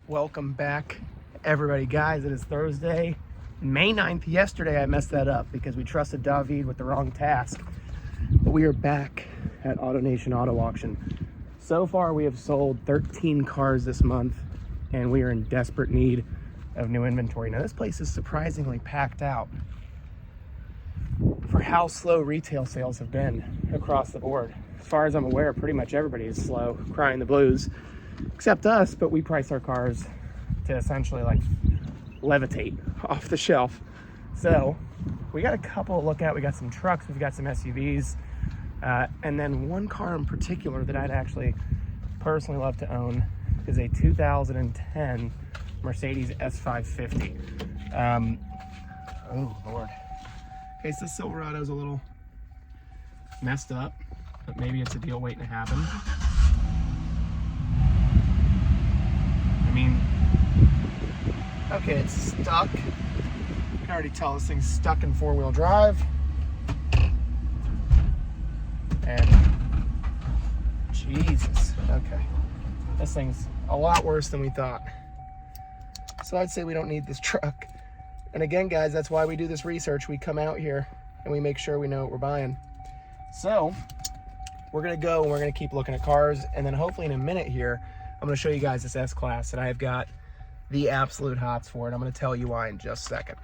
Welcome back, everybody. Guys, it is Thursday, May 9th. Yesterday I messed that up because we trusted David with the wrong task. But we are back at AutoNation Auto Auction. So far we have sold 13 cars this month and we are in desperate need of new inventory. Now this place is surprisingly packed out for how slow retail sales have been across the board. As far as I'm aware, pretty much everybody is slow, crying the blues, except us, but we price our cars to essentially like levitate off the shelf. So we got a couple to look at. We got some trucks, we've got some SUVs, and then one car in particular that I'd actually personally love to own is a 2010 Mercedes S550. Oh Lord. Okay, so the Silverado's a little messed up, but maybe it's a deal waiting to happen. I mean, okay, it's stuck. You can already tell this thing's stuck in four-wheel drive. And Jesus, okay. This thing's a lot worse than we thought. So I'd say we don't need this truck. And again, guys, that's why we do this research. We come out here and we make sure we know what we're buying. So we're gonna go and we're gonna keep looking at cars, and then hopefully in a minute here, I'm gonna show you guys this S-Class, and I've got the absolute hots for it. I'm gonna tell you why in just a second.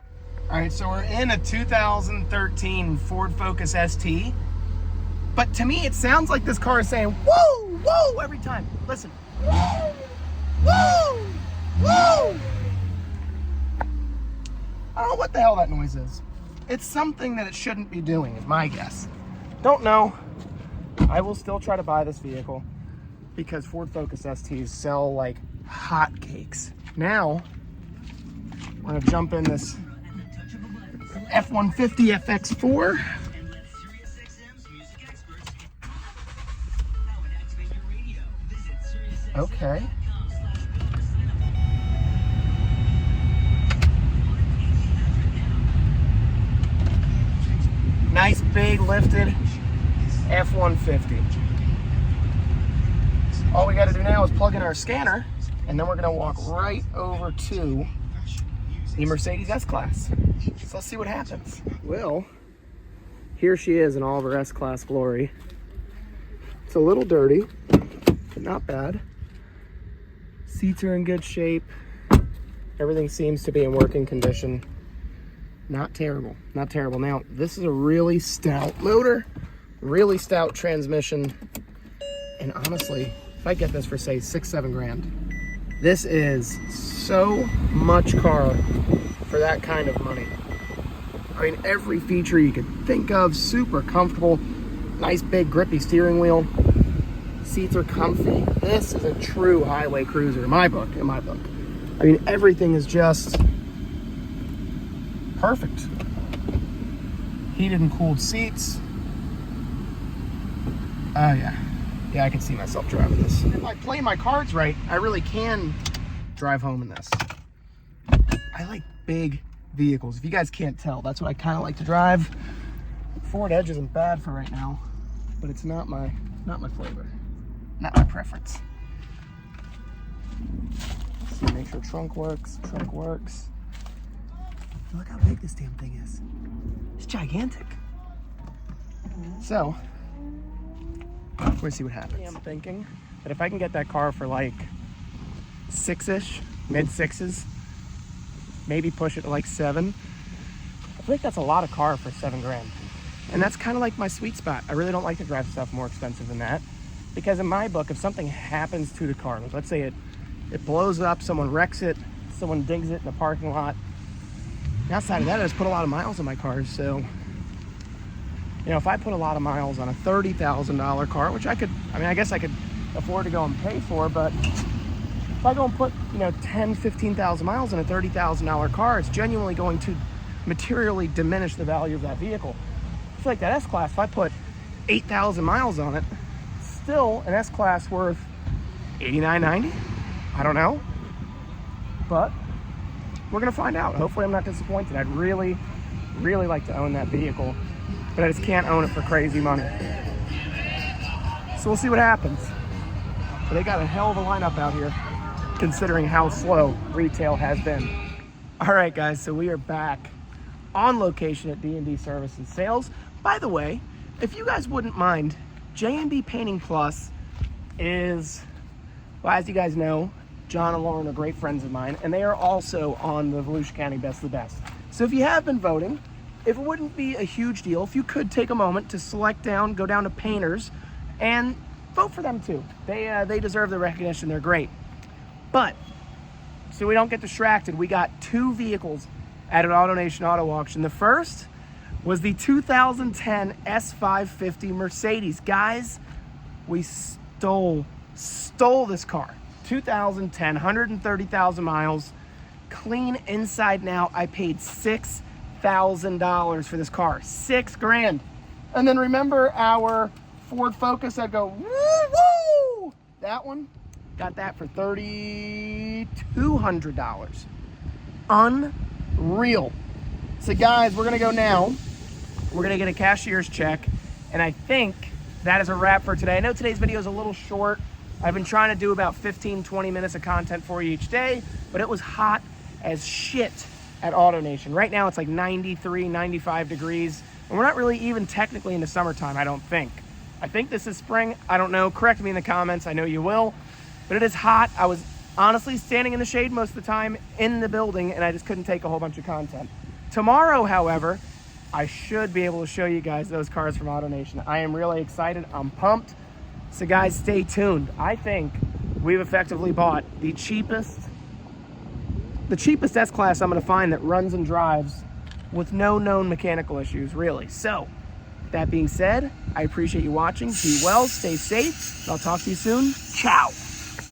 All right, so we're in a 2013 Ford Focus ST, but to me, it sounds like this car is saying, whoa, whoa, every time. Listen, whoa, whoa, whoa. I don't know what the hell that noise is. It's something that it shouldn't be doing, is my guess. Don't know. I will still try to buy this vehicle because Ford Focus STs sell like hotcakes. Now, we're gonna jump in this F-150 FX4. Okay. Nice big lifted F-150. All we got to do now is plug in our scanner, and then we're going to walk right over to the Mercedes S-Class. So let's see what happens. Well, here she is in all of her S-Class glory. It's a little dirty, but not bad. Seats are in good shape. Everything seems to be in working condition. Not terrible, not terrible. Now, this is a really stout motor, really stout transmission, and honestly, if I get this for say 6-7 grand, this is so much car for that kind of money. I mean, every feature you could think of, super comfortable, nice big grippy steering wheel, seats are comfy. This is a true highway cruiser in my book, I mean, everything is just perfect. Heated and cooled seats. Oh yeah. Yeah, I can see myself driving this. If I play my cards right, I really can drive home in this. I like big vehicles. If you guys can't tell, that's what I kind of like to drive. Ford Edge isn't bad for right now, but it's not my flavor. Not my preference. Let's see, make sure trunk works. Trunk works. Look how big this damn thing is. It's gigantic. So, we're gonna see what happens. I'm thinking that if I can get that car for like 6-ish, mid-6s, maybe push it to like 7, I think that's a lot of car for 7 grand. And that's kind of like my sweet spot. I really don't like to drive stuff more expensive than that, because in my book, if something happens to the car, like let's say it blows up, someone wrecks it, someone dings it in the parking lot, outside of that, I just put a lot of miles on my cars. So, you know, if I put a lot of miles on a $30,000 car, which I guess I could afford to go and pay for, but if I go and put, you know, 10, 15,000 miles on a $30,000 car, it's genuinely going to materially diminish the value of that vehicle. I feel like that S-Class, if I put 8,000 miles on it, still an S-Class worth $89.90. I don't know, but we're gonna find out. Hopefully I'm not disappointed. I'd really, really like to own that vehicle, but I just can't own it for crazy money. So we'll see what happens. But they got a hell of a lineup out here. considering how slow retail has been. All right, guys, so we are back on location at D&D Service and Sales. By the way, if you guys wouldn't mind, J&B Painting Plus is, well, as you guys know, John and Lauren are great friends of mine, and they are also on the Volusia County Best of the Best. So if you have been voting, if it wouldn't be a huge deal, if you could take a moment to go down to Painters, and vote for them too. They deserve the recognition. They're great. But, so we don't get distracted, we got 2 vehicles at an AutoNation auto auction. The first was the 2010 S550 Mercedes. Guys, we stole this car. 2010, 130,000 miles, clean inside now. I paid $6,000 for this car, $6,000. And then remember our Ford Focus that go woo woo? That one, got that for $3,200. Unreal. So guys, we're gonna go now. We're gonna get a cashier's check, and I think that is a wrap for today. I know today's video is a little short. I've been trying to do about 15-20 minutes of content for you each day, but it was hot as shit at AutoNation. Right now it's like 93, 95 degrees, and we're not really even technically in the summertime, I don't think. I think this is spring, I don't know. Correct me in the comments, I know you will. But it is hot. I was honestly standing in the shade most of the time in the building, and I just couldn't take a whole bunch of content. Tomorrow, however, I should be able to show you guys those cars from AutoNation. I am really excited, I'm pumped. So guys, stay tuned. I think we've effectively bought the cheapest S-Class I'm gonna find that runs and drives with no known mechanical issues, really. So, that being said, I appreciate you watching. Be well, stay safe. I'll talk to you soon. Ciao.